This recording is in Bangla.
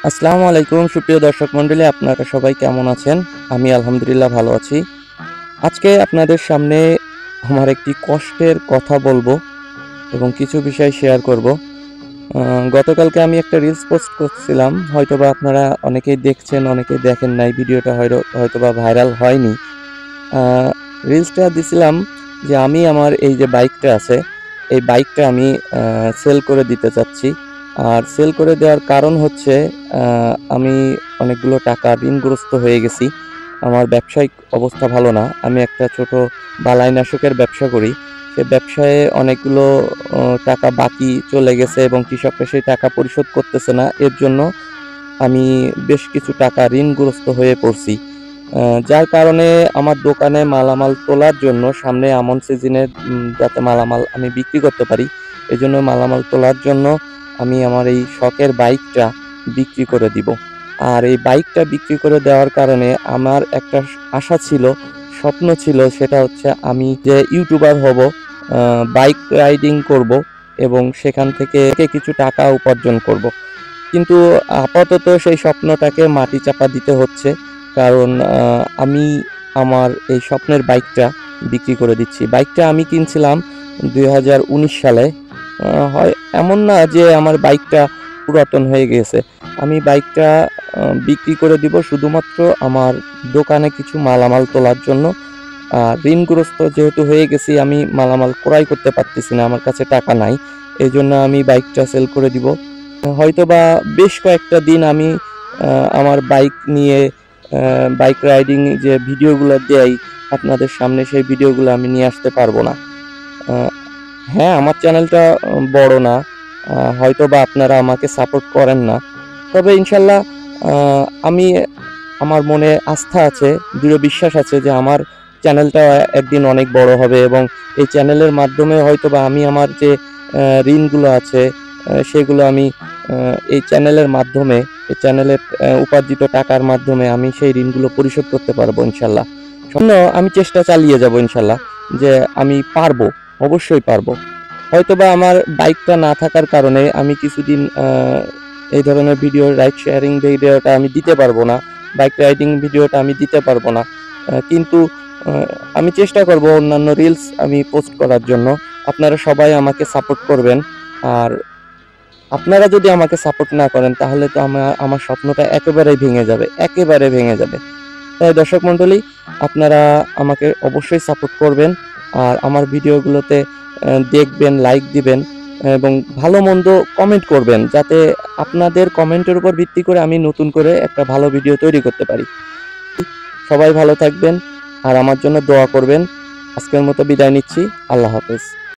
আসসালামু আলাইকুম সুপ্রিয় দর্শক মণ্ডলী, আপনারা সবাই কেমন আছেন? আমি আলহামদুলিল্লাহ ভালো আছি। আজকে আপনাদের সামনে আমার একটি কষ্টের কথা বলবো এবং কিছু বিষয় শেয়ার করব। গতকালকে আমি একটা রিলস পোস্ট করছিলাম। হয়তোবা আপনারা অনেকেই দেখছেন, অনেকেই দেখেন নাই। ভিডিওটা হয়তোবা ভাইরাল হয়নি। আ রিলসটা দিছিলাম যে আমি আমার এই যে বাইকটা আছে, এই বাইকটা আমি সেল করে দিতে চাচ্ছি। আর সেল করে দেওয়ার কারণ হচ্ছে আ আমি অনেকগুলো টাকা ঋণগ্রস্ত হয়ে গেছি। আমার ব্যবসায়িক অবস্থা ভালো না। আমি একটা ছোট বালাইনাশকের ব্যবসা করি। সে ব্যবসায়ে অনেকগুলো টাকা বাকি চলে গেছে এবং কৃষকরা সেই টাকা পরিশোধ করতেছে না। এর জন্য আমি বেশ কিছু টাকা ঋণগ্রস্ত হয়ে পড়ছি। আ যার কারণে আমার দোকানে মালামাল তোলার জন্য সামনে আমন সিজনে যাতে মালামাল আমি বিক্রি করতে পারি, এজন্য মালামাল তোলার জন্য আমি আমার এই শখের বাইকটা বিক্রি করে দিব। আর এই বাইকটা বিক্রি করে দেওয়ার কারণে আমার একটা আশা ছিল, স্বপ্ন ছিল, সেটা হচ্ছে আমি যে ইউটিউবার হব, বাইক রাইডিং করব এবং সেখান থেকে কিছু টাকা উপার্জন করব। কিন্তু আপাতত সেই স্বপ্নটাকে মাটিচাপা দিতে হচ্ছে। কারণ আমি আমার এই স্বপ্নের বাইকটা বিক্রি করে দিচ্ছি। বাইকটা আমি কিনছিলাম ২০১৯ সালে। হয় এমন না যে আমার বাইকটা পুরাতন হয়ে গেছে। আমি বাইকটা বিক্রি করে দিব শুধুমাত্র আমার দোকানে কিছু মালামাল তোলার জন্য। ঋণগ্রস্ত যেহেতু হয়ে গেছি, আমি মালামাল ক্রয় করতে পারতেছি না। আমার কাছে টাকা নাই। এজন্য আমি বাইকটা সেল করে দিব। হয়তোবা বেশ কয়েকটা দিন আমি আমার বাইক নিয়ে বাইক রাইডিং যে ভিডিওগুলো দেই আপনাদের সামনে, সেই ভিডিওগুলো আমি নিয়ে আসতে পারবো না। আ হ্যাঁ, আমার চ্যানেলটা বড় না। হয়তোবা আপনারা আমাকে সাপোর্ট করেন না। তবে ইনশাল্লাহ আ আমি আমার মনে আস্থা আছে, দৃঢ় বিশ্বাস আছে যে আমার চ্যানেলটা একদিন অনেক বড় হবে এবং এই চ্যানেলের মাধ্যমে হয়তোবা আমি আমার যে ঋণগুলো আছে সেগুলো আমি আ এই চ্যানেলের মাধ্যমে, এই চ্যানেলের উপার্জিত টাকার মাধ্যমে আমি সেই ঋণগুলো পরিশোধ করতে পারবো ইনশাল্লাহ। আমি চেষ্টা চালিয়ে যাবো ইনশাল্লাহ যে আমি পারবো, অবশ্যই পারবো। হয়তোবা আমার বাইকটা না থাকার কারণে আমি কিছুদিন এই ধরনের ভিডিও, রাইড শেয়ারিং ভিডিওটা আমি দিতে পারবো না। বাইক রাইডিং ভিডিওটা আমি দিতে পারবো না। কিন্তু আ আমি চেষ্টা করব অন্যান্য রিলস আমি পোস্ট করার জন্য। আপনারা সবাই আমাকে সাপোর্ট করবেন। আর আপনারা যদি আমাকে সাপোর্ট না করেন তাহলে তো আমার স্বপ্নটা একেবারেই ভেঙে যাবে, একেবারে ভেঙে যাবে। তাই দর্শক মণ্ডলী, আপনারা আমাকে অবশ্যই সাপোর্ট করবেন। আর আমার ভিডিওগুলোতে দেখবেন, লাইক দিবেন এবং ভালো-মন্দ কমেন্ট করবেন, যাতে আপনাদের কমেন্টের উপর ভিত্তি করে আমি নতুন করে একটা ভালো ভিডিও তৈরি করতে পারি। সবাই ভালো থাকবেন আর আমার জন্য দোয়া করবেন। আজকের মতো বিদায় নিচ্ছি। আল্লাহ হাফেজ।